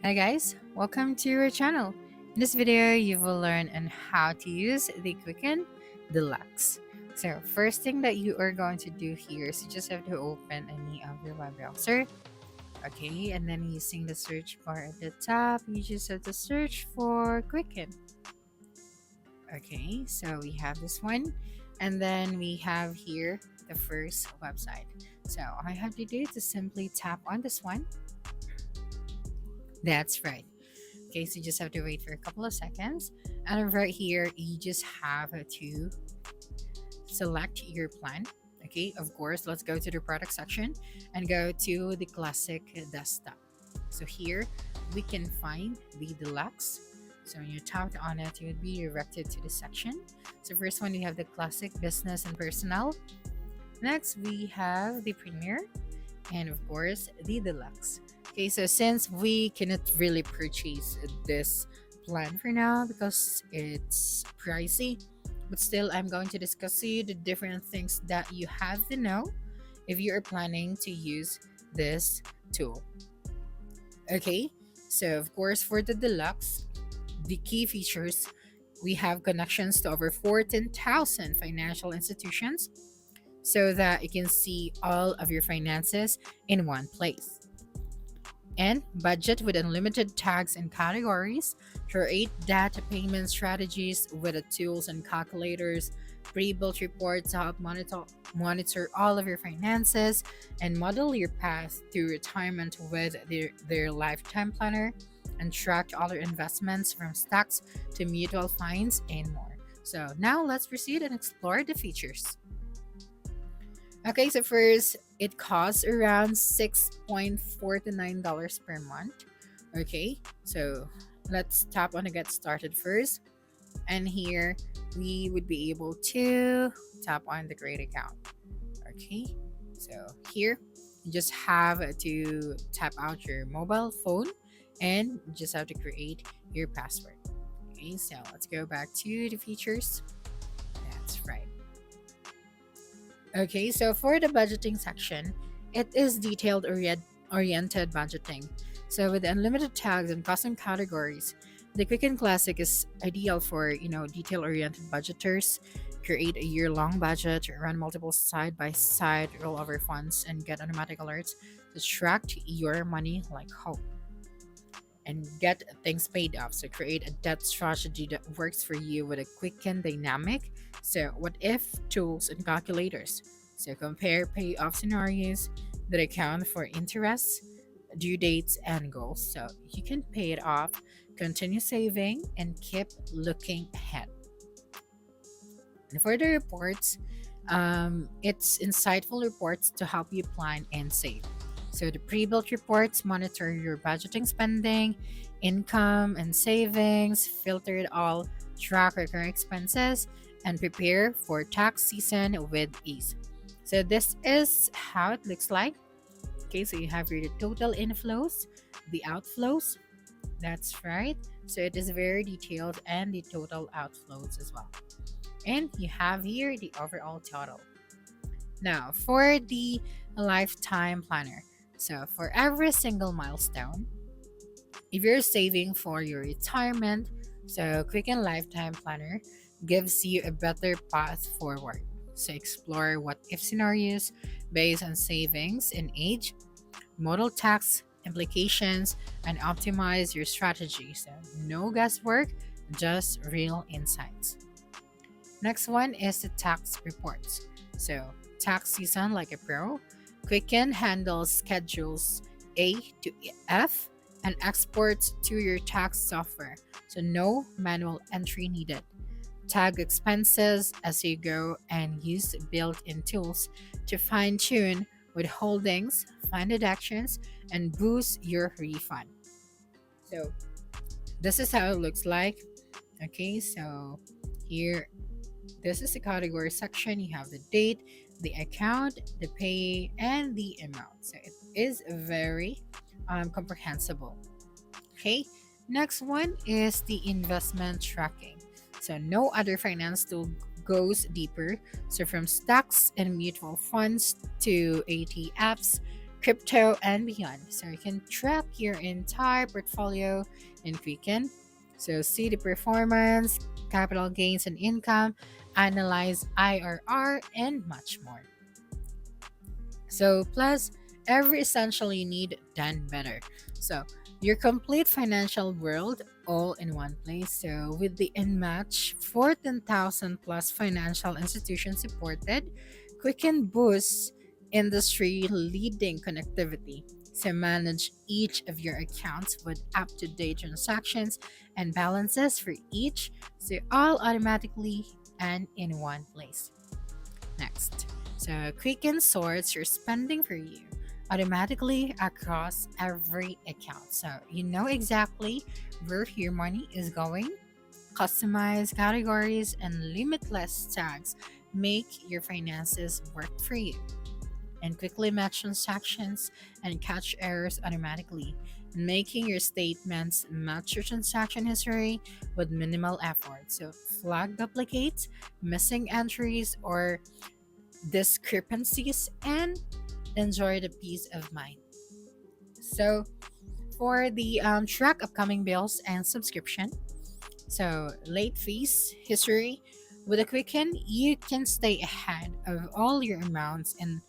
Hi guys, welcome to our channel. In this video, you will learn on how to use the Quicken Deluxe. So first thing that you are going to do here is you just have to open any of your web browser. Okay, and then using the search bar at the top, you just have to search for Quicken. Okay, so we have this one, and then we have here the first website. So all I have to do is to simply tap on this one. That's right. Okay, so you just have to wait for a couple of seconds. And right here, you just have to select your plan. Okay, of course, let's go to the product section and go to the classic desktop. So here we can find the deluxe. So when you tap on it, you would be directed to the section. So first one, we have the classic business and personal. Next, we have the premier, and of course the deluxe. Okay, so since we cannot really purchase this plan for now because it's pricey, but still I'm going to discuss you the different things that you have to know if you are planning to use this tool. Okay, so of course for the deluxe, the key features, we have connections to over 14,000 financial institutions so that you can see all of your finances in one place. And budget with unlimited tags and categories, create data payment strategies with the tools and calculators, pre-built reports to help monitor all of your finances, and model your path to retirement with their lifetime planner, and track all your investments from stocks to mutual funds and more. So now let's proceed and explore the features. Okay, so first, it costs around $6.49 per month. Okay, so let's tap on the get started first. And here we would be able to tap on the create account. Okay, so here you just have to tap out your mobile phone and you just have to create your password. Okay, so let's go back to the features. That's right. Okay, so for the budgeting section, it is detailed oriented budgeting. So with unlimited tags and custom categories, the Quicken Classic is ideal for, detail oriented budgeters. Create a year-long budget, run multiple side-by-side rollover funds, and get automatic alerts to track your money like home and get things paid off. So create a debt strategy that works for you with a quick and dynamic. So what if tools and calculators. So compare payoff scenarios that account for interest, due dates, and goals. So you can pay it off, continue saving, and keep looking ahead. And for the reports, it's insightful reports to help you plan and save. So the pre-built reports monitor your budgeting, spending, income, and savings, filter it all, track recurring expenses, and prepare for tax season with ease. So this is how it looks like. Okay, so you have here the total inflows, the outflows. That's right. So it is very detailed and the total outflows as well. And you have here the overall total. Now, for the lifetime planner. So, for every single milestone, if you're saving for your retirement, so Quicken Lifetime Planner gives you a better path forward. So, explore what if scenarios based on savings and age, model tax implications, and optimize your strategy. So, no guesswork, just real insights. Next one is the tax reports. So, tax season like a pro. Quicken handles schedules A to F and exports to your tax software. So, no manual entry needed. Tag expenses as you go and use built in tools to fine tune withholdings, find deductions, and boost your refund. So, this is how it looks like. Okay, so here this is the category section. You have the date, the account, the pay, and the amount. So it is very comprehensible. Okay, next one is the investment tracking. So no other finance tool goes deeper. So from stocks and mutual funds to ATFs, crypto, and beyond. So you can track your entire portfolio in Quicken. So see the performance, capital gains and income, analyze IRR, and much more. So, plus every essential you need done better. So, your complete financial world all in one place. So, with the Enmatch 14,000 plus financial institutions supported, Quicken boosts industry leading connectivity. So, manage each of your accounts with up to date transactions and balances for each. So, all automatically and in one place. Next. So Quicken sorts your spending for you automatically across every account. So you know exactly where your money is going. Customized categories and limitless tags make your finances work for you. And quickly match transactions and catch errors automatically, making your statements match your transaction history with minimal effort. So flag duplicates, missing entries, or discrepancies, and enjoy the peace of mind. So, for the track upcoming bills and subscription, so late fees history, with a Quicken, you can stay ahead of all your amounts and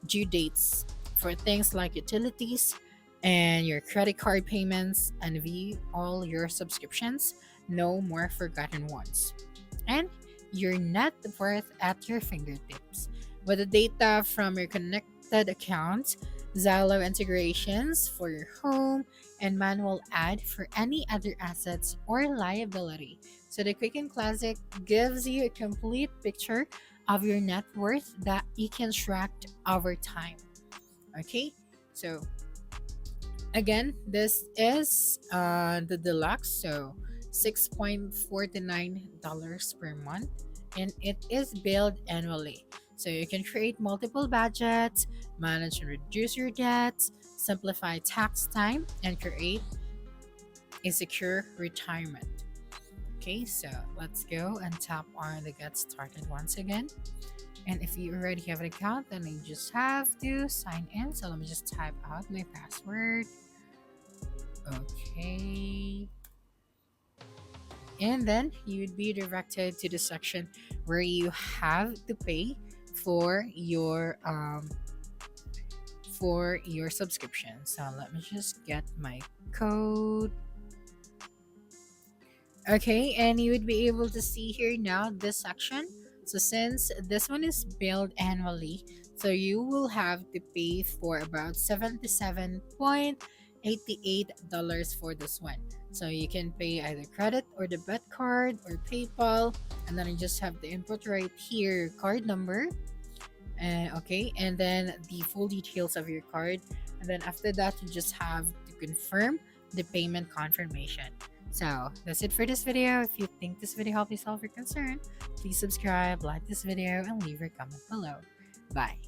due dates for things like utilities and your credit card payments, and view all your subscriptions. No more forgotten ones, and your net worth at your fingertips. With the data from your connected accounts, Zalo integrations for your home, and manual add for any other assets or liability. So the Quicken Classic gives you a complete picture of your net worth that you can track over time. Okay, so again, this is the deluxe, so $6.49 per month, and it is billed annually. So you can create multiple budgets, manage and reduce your debts, simplify tax time, and create a secure retirement. Okay, so let's go and tap on the get started once again. And if you already have an account, then you just have to sign in. So let me just type out my password. Okay. And then you'd be directed to the section where you have to pay for your subscription. So let me just get my code. Okay, and you would be able to see here now this section. So since this one is billed annually, so you will have to pay for about $77.88 for this one. So you can pay either credit or debit card or PayPal, and then you just have to input right here your card number. Okay, and then the full details of your card, and then after that you just have to confirm the payment confirmation. So that's it for this video. If you think this video helped you solve your concern, please subscribe, like this video, and leave your comment below. Bye.